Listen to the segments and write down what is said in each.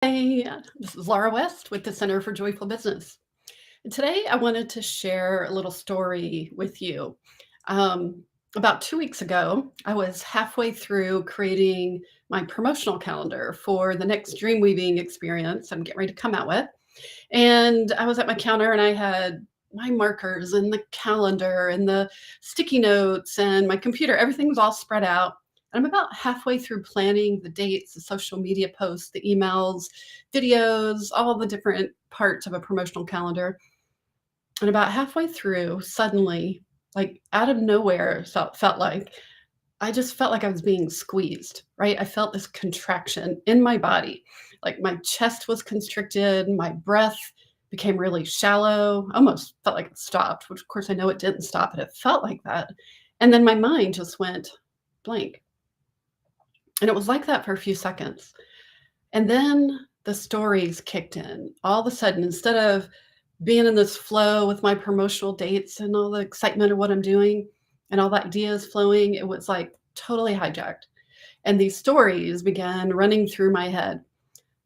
Hey, this is Laura West with the Center for Joyful Business. And today, I wanted to share a little story with you. Um, about 2 weeks ago, I was halfway through creating my promotional calendar for the next dream weaving experience I'm getting ready to come out with. And I was at my counter and I had my markers and the calendar and the sticky notes and my computer. Everything was all spread out. I'm about halfway through planning the dates, the social media posts, the emails, videos, all the different parts of a promotional calendar. And about halfway through, suddenly, like out of nowhere, felt like I just felt like I was being squeezed, right? I felt this contraction in my body. Like my chest was constricted, my breath became really shallow, almost felt like it stopped, which of course I know it didn't stop, but it felt like that. And then my mind just went blank. And it was like that for a few seconds. And then the stories kicked in. All of a sudden, instead of being in this flow with my promotional dates and all the excitement of what I'm doing and all the ideas flowing, it was like totally hijacked. And these stories began running through my head.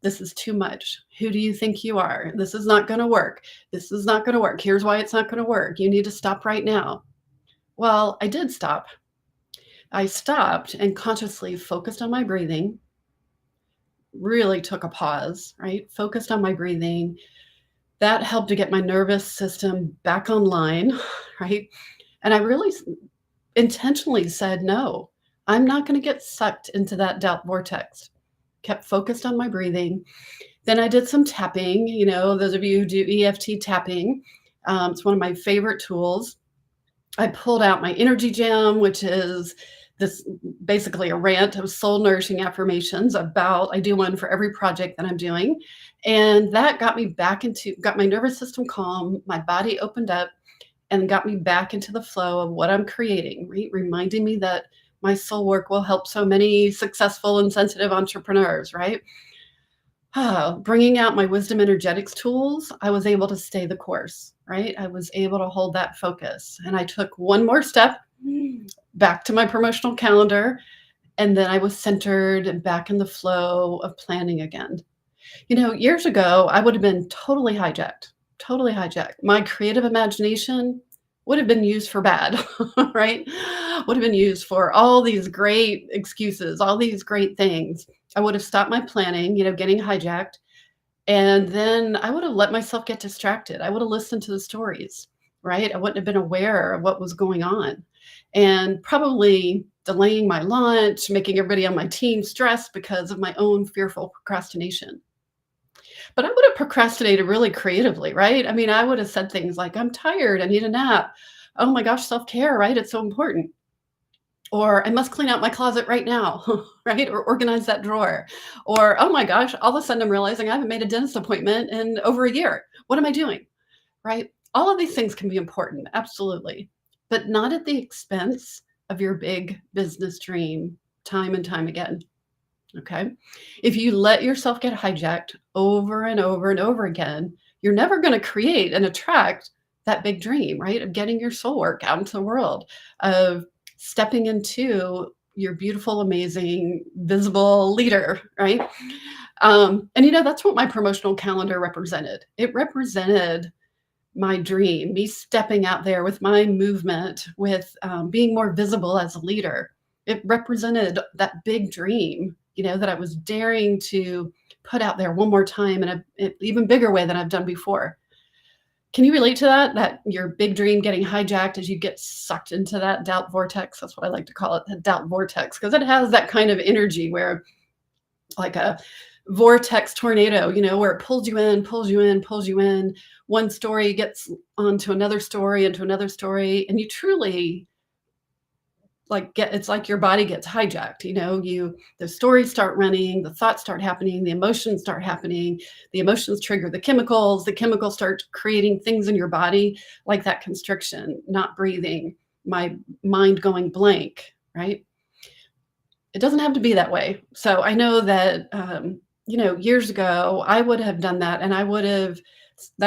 This is too much. Who do you think you are? This is not going to work. This is not going to work. Here's why it's not going to work. You need to stop right now. Well, I did stop. I stopped and consciously focused on my breathing, really took a pause, right? Focused on my breathing. That helped to get my nervous system back online, right? And I really intentionally said, no, I'm not going to get sucked into that doubt vortex. Kept focused on my breathing. Then I did some tapping. Those of you who do EFT tapping, it's one of my favorite tools. I pulled out my energy gem, which is this basically a rant of soul nourishing affirmations about, I do one for every project that I'm doing. And that got my nervous system calm, my body opened up, and got me back into the flow of what I'm creating, right? Reminding me that my soul work will help so many successful and sensitive entrepreneurs, right? Bringing out my wisdom energetics tools, I was able to stay the course, right? I was able to hold that focus. And I took one more step back to my promotional calendar. And then I was centered and back in the flow of planning again. Years ago, I would have been totally hijacked, totally hijacked. My creative imagination would have been used for bad, right? Would have been used for all these great excuses, all these great things. I would have stopped my planning, getting hijacked. And then I would have let myself get distracted. I would have listened to the stories, right? I wouldn't have been aware of what was going on. And probably delaying my lunch, making everybody on my team stressed because of my own fearful procrastination. But I would have procrastinated really creatively, right? I mean, I would have said things like, I'm tired, I need a nap. Oh my gosh, self-care, right? It's so important. Or I must clean out my closet right now, right? Or organize that drawer. Or, oh my gosh, all of a sudden I'm realizing I haven't made a dentist appointment in over a year. What am I doing? Right? All of these things can be important, absolutely, but not at the expense of your big business dream time and time again. Okay. If you let yourself get hijacked over and over and over again, you're never going to create and attract that big dream, right? Of getting your soul work out into the world, of stepping into your beautiful, amazing, visible leader, right? And that's what my promotional calendar represented. It represented my dream, me stepping out there with my movement, with being more visible as a leader. It represented that big dream, that I was daring to put out there one more time in an even bigger way than I've done before. Can you relate to that? That your big dream getting hijacked as you get sucked into that doubt vortex? That's what I like to call it, the doubt vortex, because it has that kind of energy where, like a vortex tornado, where it pulls you in, pulls you in, pulls you in. One story gets onto another story, into another story, and you truly it's like your body gets hijacked. The stories start running, the thoughts start happening, the emotions start happening, the emotions trigger the chemicals start creating things in your body, like that constriction, not breathing, my mind going blank, right? It doesn't have to be that way. So I know that, years ago, I would have done that, and that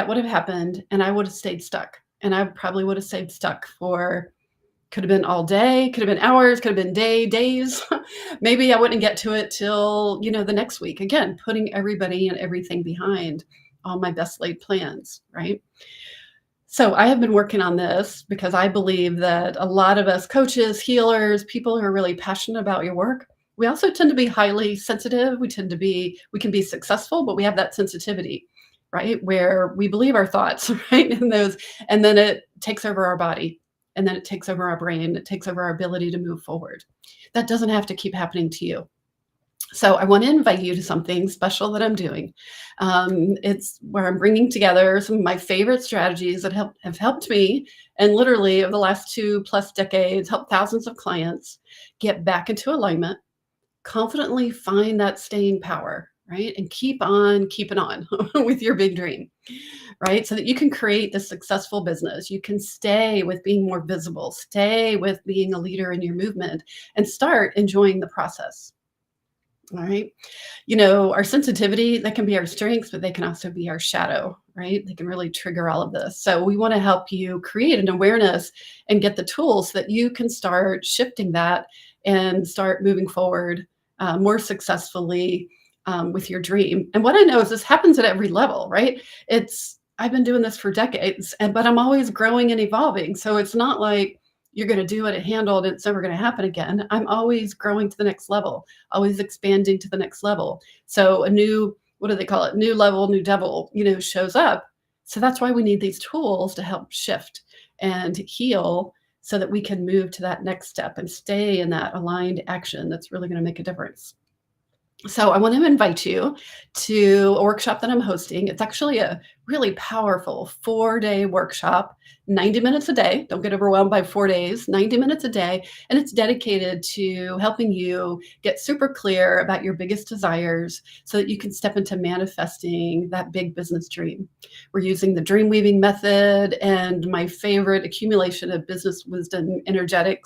would have happened, and I would have stayed stuck. And I probably would have stayed stuck for Could have been all day, could have been hours, could have been days. Maybe I wouldn't get to it till, the next week. Again, putting everybody and everything behind all my best laid plans, right? So I have been working on this because I believe that a lot of us coaches, healers, people who are really passionate about your work, we also tend to be highly sensitive. We can be successful, but we have that sensitivity, right? Where we believe our thoughts, right? And then it takes over our body, and then it takes over our brain, it takes over our ability to move forward. That doesn't have to keep happening to you. So I want to invite you to something special that I'm doing. It's where I'm bringing together some of my favorite strategies that have helped me, and literally over the last 2+ decades, helped thousands of clients get back into alignment, confidently find that staying power, right? And keep on keeping on with your big dream, right? So that you can create the successful business. You can stay with being more visible, stay with being a leader in your movement, and start enjoying the process. All right. Our sensitivity, that can be our strengths, but they can also be our shadow, right? They can really trigger all of this. So we want to help you create an awareness and get the tools so that you can start shifting that and start moving forward more successfully with your dream. And what I know is this happens at every level, right? I've been doing this for decades, but I'm always growing and evolving. So it's not like you're going to do it and handle it, it's never going to happen again. I'm always growing to the next level, always expanding to the next level. So a new, what do they call it? New level, new devil, shows up. So that's why we need these tools to help shift and heal so that we can move to that next step and stay in that aligned action that's really going to make a difference. So I want to invite you to a workshop that I'm hosting. It's actually a really powerful 4-day workshop, 90 minutes a day. Don't get overwhelmed by 4 days, 90 minutes a day. And it's dedicated to helping you get super clear about your biggest desires so that you can step into manifesting that big business dream. We're using the dream weaving method and my favorite accumulation of business wisdom energetic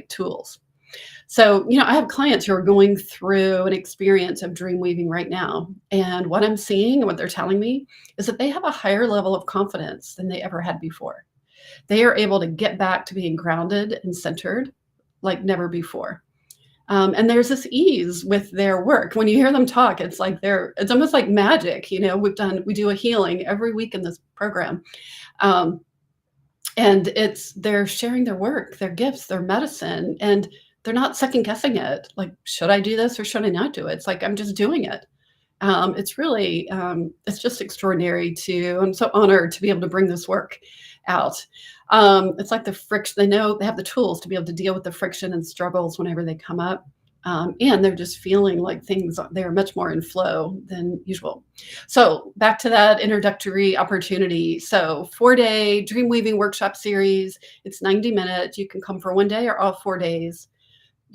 tools. So, I have clients who are going through an experience of dream weaving right now. And what I'm seeing and what they're telling me is that they have a higher level of confidence than they ever had before. They are able to get back to being grounded and centered like never before. And there's this ease with their work. When you hear them talk, it's almost like magic. We do a healing every week in this program. Um, and they're sharing their work, their gifts, their medicine, and they're not second guessing it. Like, should I do this or should I not do it? It's like, I'm just doing it. It's really, it's just extraordinary I'm so honored to be able to bring this work out. It's like the friction, they know they have the tools to be able to deal with the friction and struggles whenever they come up. And they're just feeling like they're much more in flow than usual. So back to that introductory opportunity. So 4-day dream weaving workshop series. It's 90 minutes. You can come for 1 day or all 4 days.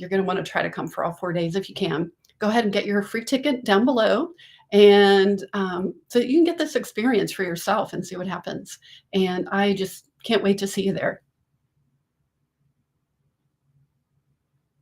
You're going to want to try to come for all 4 days if you can. Go ahead and get your free ticket down below. And so that you can get this experience for yourself and see what happens. And I just can't wait to see you there.